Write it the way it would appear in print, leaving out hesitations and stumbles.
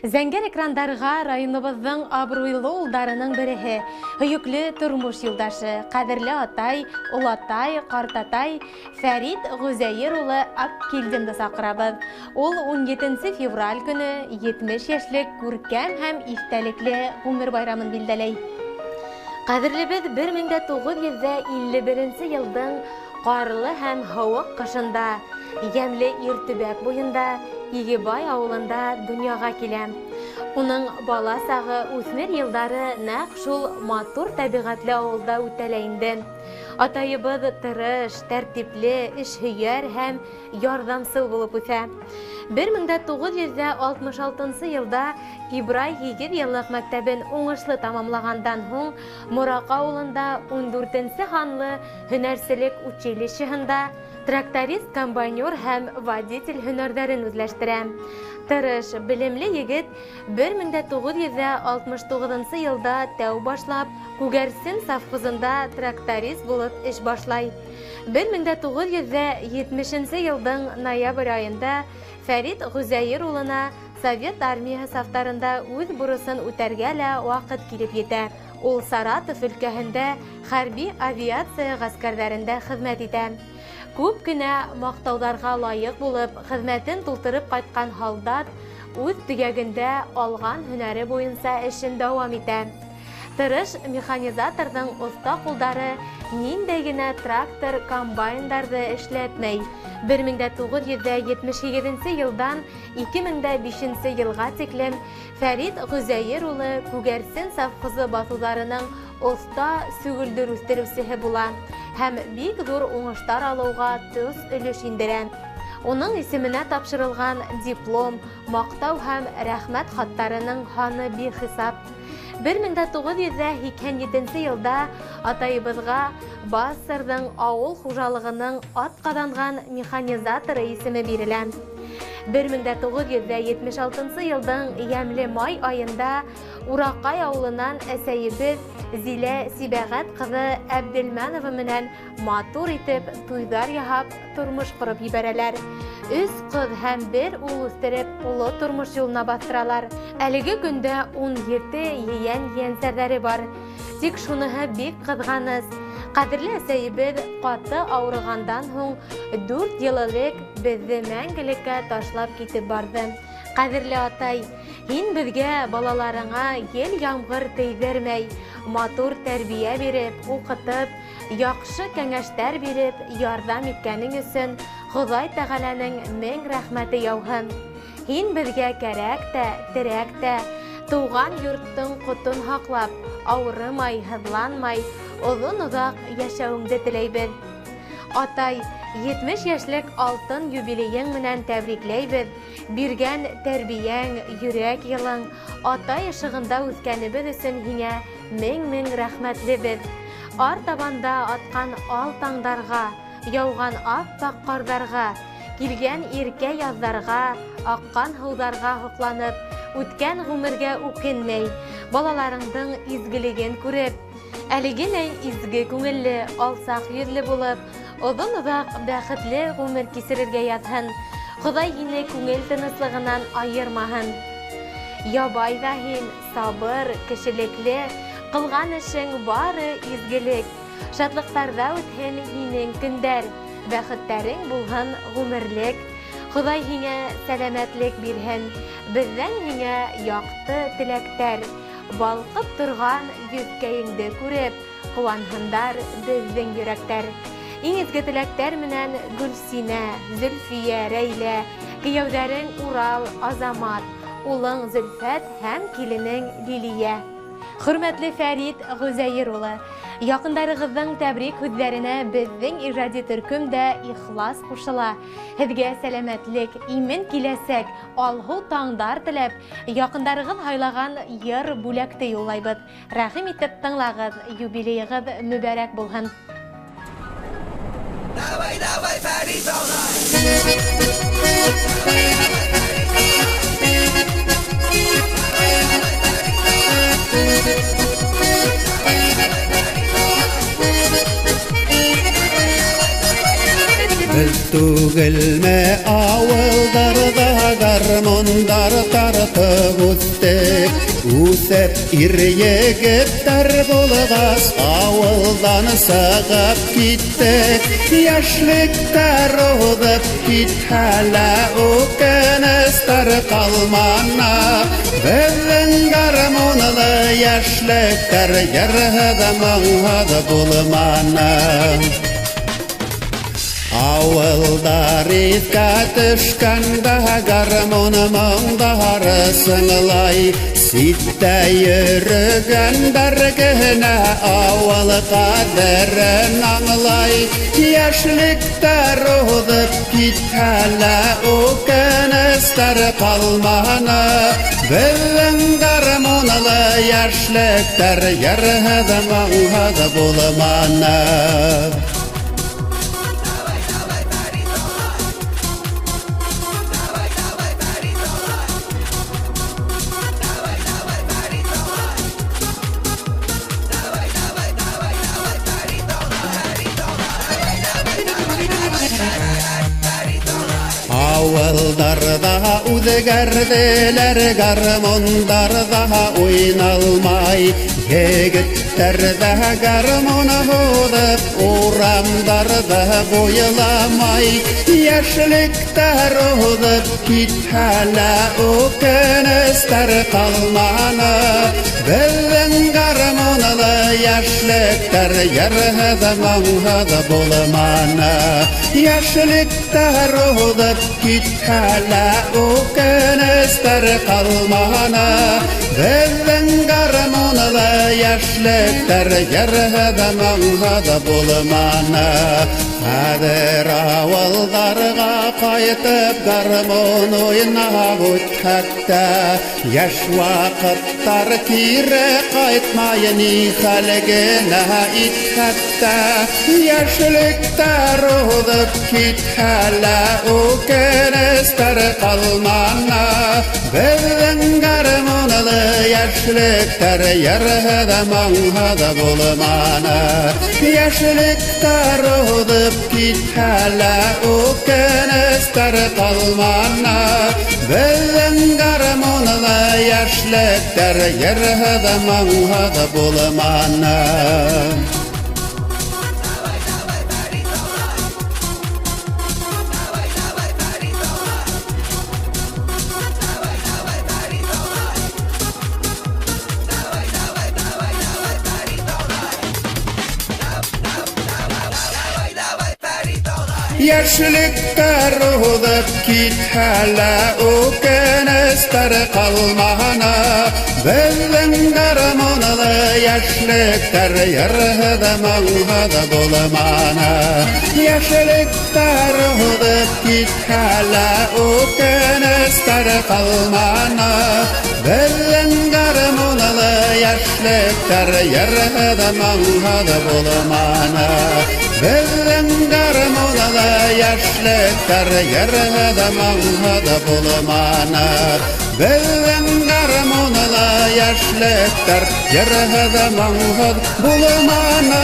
Зәңгәр экрандарга районыбыздың абруйлы улдарының береһе, һөйөкле тормыш юлдашы, кадерле атай, улатай, картатай Фәрит Гүзәер улы Аккилдинді сакырабыз. Ул 17 февраль көне 70 яшьлек күркәм һәм истәлекле гомер байрамын билдәләй. Кадерлебез 1951 елдың карлы һәм һавык кышында Ямле Иртүбәк буенда Игебай авылында дөньяга килә. Уның бала сагы үсмер елдары нәкъ шул матур табигатьле авылда үтәлә инде. Атайыбыз тырыш, тәртипле, эшһөяр һәм ярдәмсыл булып үсә. 1966 елда Ибрай 2 еллык мәктәбен уңышлы тамамлагандан һуң Морака авылында 14-нче ханлы һөнәрселек училищеһында тракторист, комбайнер һәм водитель һөнәрләрен үзләштерә. Тырыш, белемле егет 1969 елда тәү башлап Күгәрсен совхозында тракторист булып эш башлай. 1970 елдың ноябрь айында Фәрит Гүзәер улына Совет армиясы сафтарында үз бурысын үтәргә лә вакыт килеп җитә. Ул Саратов өлкәһендә хәрби авиация гаскәрләрендә хезмәт итә. Күп кенә мактауларга лайык булып, хезмәтен тултырып кайткан солдат үз төягендә алган һөнәре буенча эшен дәвам итә. Тырыш механизаторның оста кулдары ниндәй генә трактор, комбайннарны эшләтмәй. 1977 елдан 2005 елга тиклем Фәрит Гүзәер улы Күгәрсен совхозы басуларының оста сүгелдер үстерүчесе була һәм бик зур уңыштар алуга төз өлеш индерә. Уның исеменә тапшырылган диплом, мактау һәм рәхмәт хаттарының ханы бихисап. 1987 елда атайыбызга Басырның авыл хуҗалыгының атказанган механизаторы исеме бирелә. 1976 елдың ямле май айында Уракай авылынан әсәебез Зилә Сибәгать кызы Әбделманова менән матур итеп туйдар яһап тормыш корып җибәрәләр. 3 кыз һәм 1 ул үстереп, улы тормыш юлына бастыралар. Әлеге көндә 17 yeğen-yeğensәрдәре бар. Тик шуныһы бик кызганыс. Кадерле әсәебез каты авыргандан һуң 4 еллык безне мәңгелеккә ташлап китеп барды. Кадерле атай, һин безгә балаларыңа ел яңгыр тейдермәй, матур тәрбия биреп, укытып, яхшы кәңәштәр биреп, ярдәм иткәнең өчен Ходай Тәгаләнең мең рәхмәте яуһын. Һин безгә кәрәк тә, терәк тә, туган йорттың котын хаклап, авырымай, һыҙланмай, оҙон-оҙаҡ йәшәүеңде теләйбеҙ. Атай, 70 йәшлек алтын юбилейың менән тәбрикләйбеҙ. Биргән тәрбиәң, йөрәк йылың, атай ышығында үҫкәнебеҙ өсөн һиңә мең-мең рәхмәтлебеҙ. Артабанда атҡан ал таңдарға, яуған ап-паҡ ҡарҙарға, килгән иркә яҙҙарға, аҡҡан һыуҙарға һоҡланып, үткән ғүмергә үкенмәй, балаларыңдың изгелеген күреп, әлегенәй изге күңелле, алсаҡ йөҙлө булып, оҙон-оҙаҡ бәхетле ғүмер кисерергә яҙһын. Хоҙай һине күңел тыныслығынан айырмаһын. Ябай ҙа һин, сабыр, кешелекле, ҡылған эшең бары изгелек. Шатлыҡтарҙа үтһен һинең көндәр, бәхеттәрең булһын ғүмерлек. Хоҙай һиңә сәләмәтлек бирһен, беҙҙән һиңә яҡты теләктәр. Балҡып торған йөҙкәйеңде күреп, ҡыуанһындар беҙҙең йөрәктәр. Иң изге теләктәр менән Гөлсинә, Зөлфиә, Рәйлә, кейәүҙәрең Урал, Азамат, улың Зөлфәт һәм киленең Лилиә. Хөрмәтле Фәрит Гүзәер улы, яҡындарығыҙҙың тәбрик һүҙҙәренә беҙҙең ижади төркөм дә ихлас ҡушыла. Һеҙгә сәләмәтлек, имен киләсәк, алһыу таңдар теләп, яҡындарығыҙ һайлаған йыр бүләкте юллайбыҙ. Рәхим итеп тыңлағыҙ, юбилейығыҙ мөбәрәк булһын. Давай, давай, Фәрит ағай! Түгелме ауылдарда гармондар тар артып үттік. Үсіп ир-егеттер болғас, ауылдан сығып киттік. Яшьліктер оғып китхәлі өкіністер қалмана. Біздің гармонлы яшьліктер ерғіді мұңғыды болмана. Ауылдар итке түшкәндә гармон моңдары сыңлай. Ситте йөрөгәндәр генә авыл кадерен аңлай. Яшьлектәр уҙып китһәлә үкенестәр ҡалманы. Беҙҙең гармонлы йәшлектәр йырһыҙ моңһыҙ булманы. Ауылдарда үҙгәрҙеләр, гармондарда уйналмай. Егеттәрҙә гармон һуҙып, урамдарда буйламай. Йәшлектәр уҙып китһәлә үкенестәр ҡалманы. Беҙҙең гармонлы йәшлектәр йырһыҙ моңһыҙ булманы. Йәшлектәр уҙып китһәлә үкенестәр ҡалманы. Беҙҙең гармонлы йәшлектәр йырһыҙ моңһыҙ булманы. Хәҙер ауылдарға ҡайтып гармон уйнап үтһәк тә, йәш ваҡыттар кире ҡайтмай ни хәл генә итһәк тә. Йәшлектәр уҙып китһәлә үкенестәр ҡалманы. Беҙҙең гармонлы йәшлектәр йырһыҙ моңһыҙ булманы. Йәшлектәр уҙып китһәлә үкенестәр ҡалманы. Беҙҙең гармонлы йәшлектәр йырһыҙ моңһыҙ булманы. Йәшлектәр уҙып китһәлә үкенестәр ҡалманы. Беҙҙең гармонлы йәшлектәр йырһыҙ моңһыҙ булманы. Йәшлектәр уҙып китһәлә үкенестәр ҡалманы. Беҙҙең гармонлы йәшлектәр йырһыҙ моңһыҙ булманы. Беҙҙең гармонлы йәшлектәр йырһыҙ моңһыҙ булманы. Беҙҙең гармонлы йәшлектәр йырһыҙ моңһыҙ булманы.